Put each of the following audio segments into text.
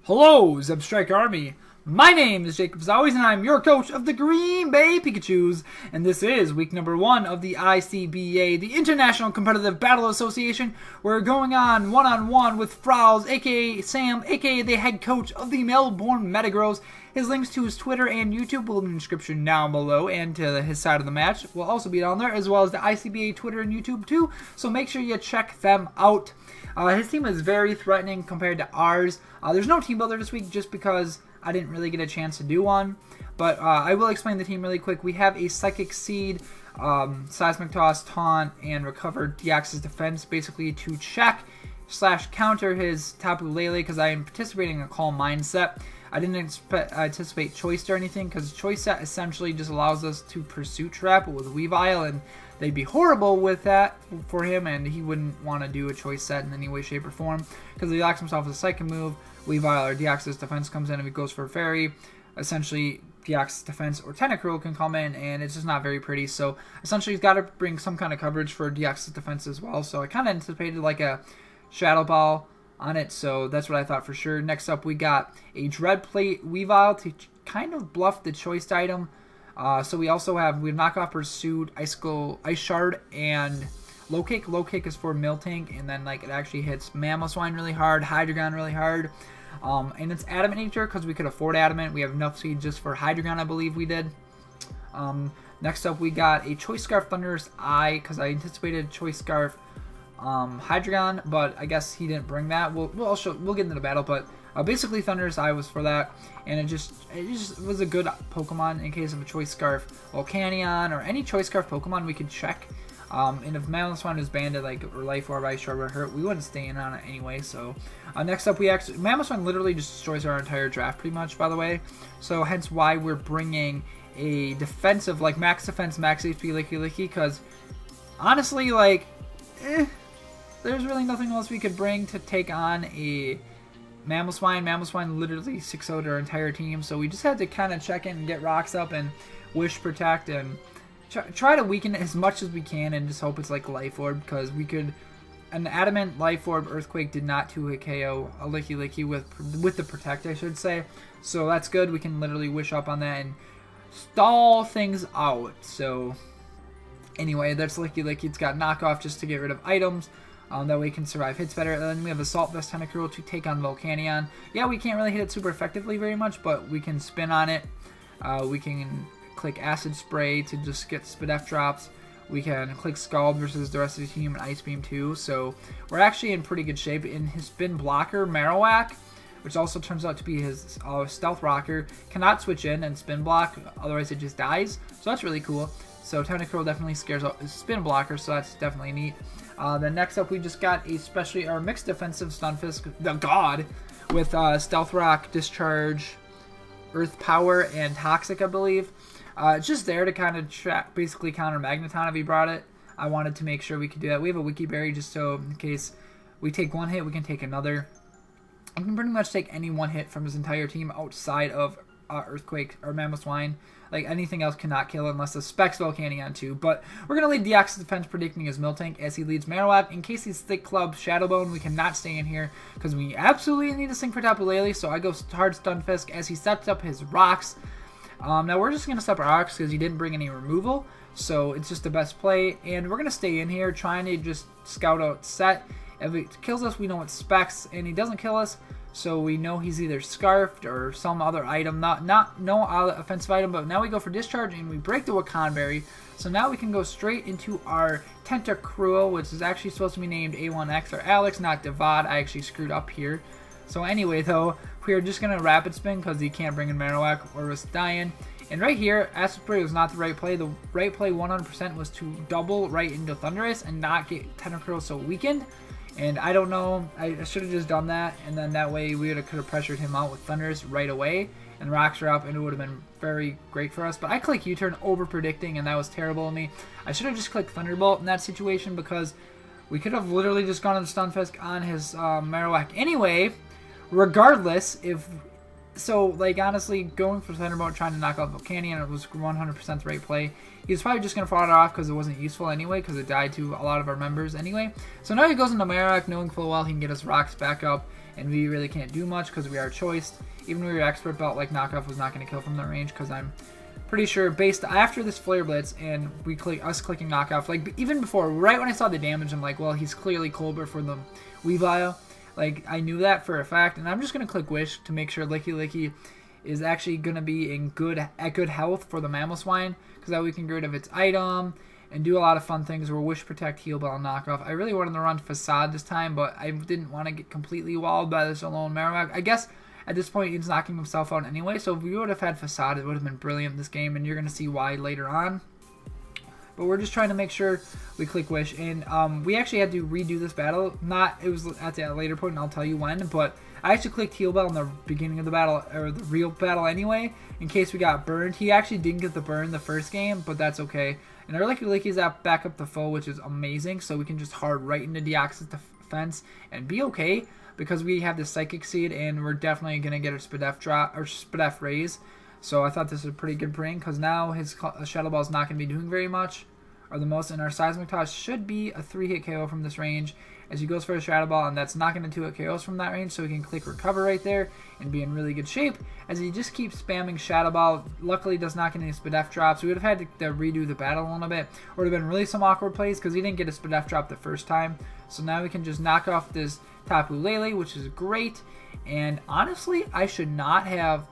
Hello, Zebstrike Army. My name is JaCubAsAlways, and I'm your coach of the Green Bay Pikachus. And this is week number 1 of the ICBA, the International Competitive Battle Association. We're going on one-on-one with Frowls, aka Sam, aka the head coach of the Melbourne Metagross. His links to his Twitter and YouTube will be in the description down below, and to his side of the match will also be down there, as well as the ICBA Twitter and YouTube too. So make sure you check them out. His team is very threatening compared to ours. There's no team builder this week just because I didn't really get a chance to do one. But I will explain the team really quick. We have a Psychic Seed, Seismic Toss, Taunt, and Recover DX's defense, basically to check / counter his Tapu Lele, because I am participating in a Calm Mindset. I didn't anticipate Choice or anything, because Choice Set essentially just allows us to Pursuit Trap with Weavile, and they'd be horrible with that for him, and he wouldn't want to do a Choice Set in any way, shape, or form, because he locks himself with a Psychic move. Weavile or DX's defense comes in. If he goes for a Fairy, essentially DX's defense or Tentacruel can come in, and it's just not very pretty. So essentially he's got to bring some kind of coverage for DX's defense as well. So I kind of anticipated like a Shadow Ball on it, so that's what I thought for sure. Next up, we got a Dread Plate Weavile to kind of bluff the choice item. So we also have knock off Pursuit, Ice Shard, and Low Kick. Low Kick is for Miltank, and then like it actually hits Mamoswine really hard, Hydreigon really hard. And it's Adamant Nature because we could afford Adamant. We have enough seed just for Hydreigon, I believe we did. Next up, we got a Choice Scarf Thunderous Eye because I anticipated Choice Scarf Hydreigon, but I guess he didn't bring that. We'll get into the battle, but basically Thunderous Eye was for that, and it just was a good Pokemon in case of a Choice Scarf Volcanion or any Choice Scarf Pokemon we could check. And if Mamoswine was banded, like, or Life Orb, Ice Shard would hurt, we wouldn't stay in on it anyway. So next up, Mamoswine literally just destroys our entire draft pretty much, by the way. So hence why we're bringing a defensive, like max defense, max HP Licky, because honestly, like, there's really nothing else we could bring to take on a Mamoswine. Mamoswine literally 6-0'd our entire team, so we just had to kind of check in and get rocks up and Wish Protect and try to weaken it as much as we can, and just hope it's like Life Orb, because we could. An Adamant Life Orb Earthquake did not 2-hit KO a Licky with the Protect, I should say. So that's good. We can literally wish up on that and stall things out. So anyway, that's Licky. It's got knockoff just to get rid of items. That way it can survive hits better. And then we have Assault Vest Tentacruel to take on Volcanion. Yeah, we can't really hit it super effectively very much, but we can spin on it. We can click Acid Spray to just get Spadef drops. We can click Scald versus the rest of the team and Ice Beam too. So we're actually in pretty good shape. In his spin blocker, Marowak, which also turns out to be his Stealth Rocker, cannot switch in and spin block, otherwise it just dies. So that's really cool. So Tentacruel definitely scares out his spin blocker, so that's definitely neat. Then next up, we just got our mixed defensive Stunfisk, the God, with Stealth Rock, Discharge, Earth Power, and Toxic, I believe. It's just there to kind of basically counter Magneton if he brought it. I wanted to make sure we could do that. We have a Wiki Berry just so in case we take one hit, we can take another. I can pretty much take any one hit from his entire team outside of Earthquake or Mamoswine. Like, anything else cannot kill unless the Specs Volcanion too. But we're going to lead DX's defense, predicting his Miltank as he leads Marowak. In case he's Thick Club Shadowbone, we cannot stay in here because we absolutely need to sink for Tapu Lele. So I go hard Stunfisk as he sets up his rocks. Now we're just going to step our rocks because he didn't bring any removal. So it's just the best play. And we're going to stay in here trying to just scout out set. If it kills us, we know it's Specs, and he doesn't kill us, so we know he's either Scarfed or some other item, no other offensive item. But now we go for Discharge, and we break the Wakanberry, so now we can go straight into our Tentacruel, which is actually supposed to be named A1X or Alex, not Devad. I actually screwed up here. So anyway, though, we are just going to Rapid Spin because he can't bring in Marowak or risk dying. And right here, Acid Spray was not the right play. The right play 100% was to double right into Thundurus and not get Tentacruel so weakened. And I don't know, I should have just done that, and then that way we could have pressured him out with Thundurus right away, and rocks are up, and it would have been very great for us. But I click U-turn over predicting, and that was terrible of me. I should have just clicked Thunderbolt in that situation, because we could have literally just gone on Stunfisk on his Marowak anyway, regardless if So, like, honestly, going for Thunderbolt, trying to knock out Volcanion, it was 100% the right play. He was probably just going to fall it off because it wasn't useful anyway, because it died to a lot of our members anyway. So now he goes into Marowak, knowing full well he can get his rocks back up and we really can't do much because we are choiced. Even with your expert belt, like knockoff was not going to kill from that range, because I'm pretty sure based after this flare blitz and we clicking knockoff, like even before, right when I saw the damage, I'm like, well, he's clearly Colbert for the Weavile. Like, I knew that for a fact, and I'm just going to click Wish to make sure Licky is actually going to be at good health for the Mamoswine, because that way we can get rid of its item and do a lot of fun things where Wish, Protect, Heal Bell, and Knockoff. I really wanted to run Facade this time, but I didn't want to get completely walled by this alone Marowak. I guess at this point he's knocking himself out anyway, so if we would have had Facade, it would have been brilliant this game, and you're going to see why later on. But we're just trying to make sure we click Wish, and we actually had to redo this battle. It was at a later point, and I'll tell you when, but I actually clicked Heal Bell in the beginning of the battle, or the real battle anyway, in case we got burned. He actually didn't get the burn the first game, but that's okay. And our Licky's back up to full, which is amazing, so we can just hard right into Deoxys defense and be okay, because we have the Psychic Seed, and we're definitely going to get a Spadef drop, or Spadef raise. So I thought this was a pretty good bring, because now his Shadow Ball is not going to be doing very much, or the most, and our Seismic Toss should be a 3-hit KO from this range, as he goes for a Shadow Ball, and that's not going to 2-hit KOs from that range, so we can click Recover right there and be in really good shape, as he just keeps spamming Shadow Ball. Luckily does not get any Spadef drops. We would have had to redo the battle a little bit, or would have been really some awkward plays, because he didn't get a Spadef drop the first time, so now we can just knock off this Tapu Lele, which is great. And honestly, I should not have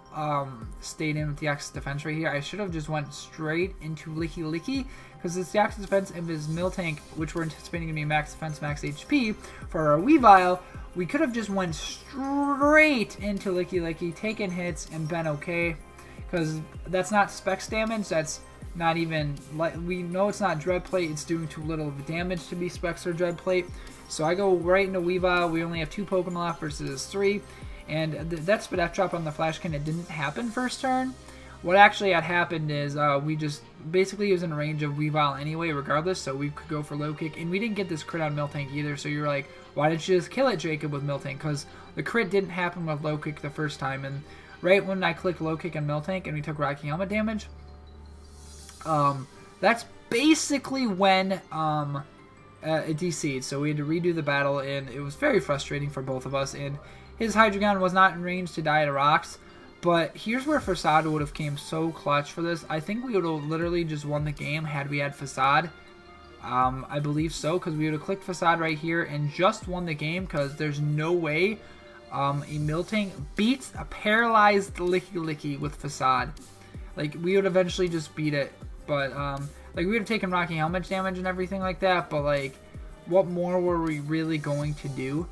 stayed in with the Deoxys defense right here. I should have just went straight into Licky, because this Deoxys defense and his Miltank, which we're anticipating to be max defense, max HP for our Weavile, we could have just went straight into Licky, taken hits, and been okay. Because that's not Specs damage, that's not even, we know it's not Dread Plate, it's doing too little of damage to be Specs or Dread Plate. So I go right into Weavile. We only have 2 Pokemon left versus 3. And that Spadef drop on the Flash Cannon didn't happen first turn. What actually had happened is we just basically was in range of Weavile anyway, regardless, so we could go for Low Kick. And we didn't get this crit on Miltank either, so you're like, why didn't you just kill it, Jacob, with Miltank? Because the crit didn't happen with Low Kick the first time. And right when I clicked Low Kick on Miltank and we took Rocky Helmet damage, that's basically when it DC'd. So we had to redo the battle, and it was very frustrating for both of us. And his Hydreigon was not in range to die to rocks. But here's where Facade would have came so clutch for this. I think we would have literally just won the game had we had Facade. I believe so, because we would have clicked Facade right here and just won the game, because there's no way a Miltank beats a paralyzed Licky with Facade. Like, we would eventually just beat it, but like, we would have taken Rocky Helmet damage and everything like that, but like, what more were we really going to do?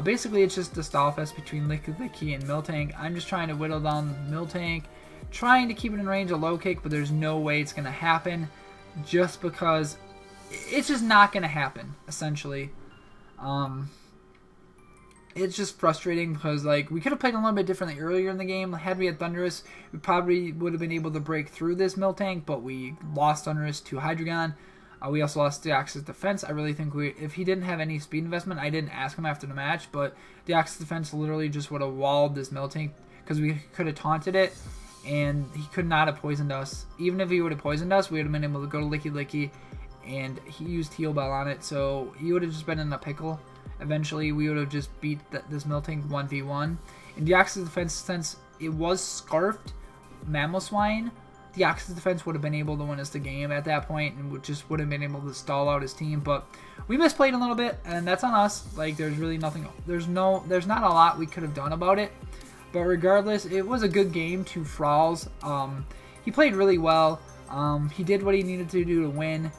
Basically, it's just the stall fest between Licky and Miltank. I'm just trying to whittle down Miltank, trying to keep it in range of Low Kick, but there's no way it's going to happen, just because it's just not going to happen, essentially. It's just frustrating, because like, we could have played a little bit differently earlier in the game. Had we had Thundurus, we probably would have been able to break through this Miltank, but we lost Thundurus to Hydreigon. We also lost Deoxys defense. I really think if he didn't have any speed investment, I didn't ask him after the match, but Deoxys defense literally just would have walled this Miltank, because we could have taunted it, and he could not have poisoned us. Even if he would have poisoned us, we would have been able to go to Licky, and he used Heal Bell on it, so he would have just been in a pickle. Eventually, we would have just beat this Miltank 1v1. In Deoxys defense, since it was Scarfed Mamoswine, Deoxys defense would have been able to win us the game at that point, and just would have been able to stall out his team. But we misplayed a little bit, and that's on us. Like, there's really nothing. There's not a lot we could have done about it. But regardless, it was a good game to Fralls. He played really well. He did what he needed to do to win.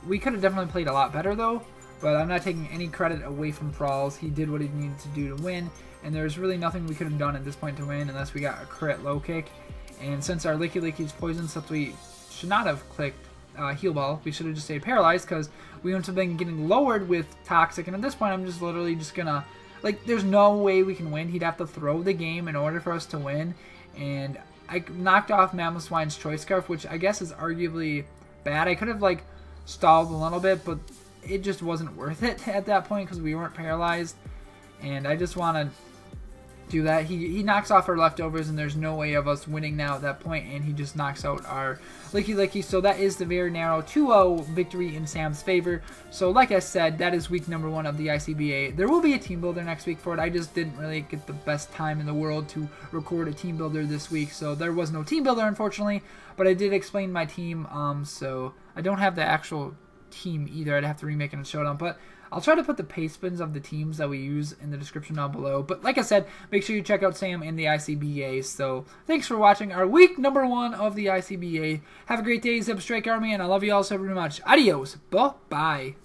We could have definitely played a lot better though. But I'm not taking any credit away from Fralls. He did what he needed to do to win, and there's really nothing we could have done at this point to win unless we got a crit Low Kick. And since our Licky's poisoned, since we should not have clicked Heal Ball, we should have just stayed paralyzed, because we wouldn't have been getting lowered with Toxic. And at this point, I'm just literally just gonna, like, there's no way we can win. He'd have to throw the game in order for us to win. And I knocked off Mamoswine's Choice Scarf, which I guess is arguably bad. I could have, like, stalled a little bit, but it just wasn't worth it at that point, because we weren't paralyzed. And I just wanted do that. He knocks off our leftovers, and there's no way of us winning now at that point, and he just knocks out our Licky. So that is the very narrow 2-0 victory in Sam's favor. So like I said, that is week number 1 of the ICBA. There will be a team builder next week for it. I just didn't really get the best time in the world to record a team builder this week, so there was no team builder, unfortunately, but I did explain my team, so I don't have the actual team either. I'd have to remake it and show them, but I'll try to put the paste spins of the teams that we use in the description down below. But like I said, make sure you check out Sam and the ICBA. So thanks for watching our week number 1 of the ICBA. Have a great day, Zip Strike Army, and I love you all so very much. Adios. Bye-bye.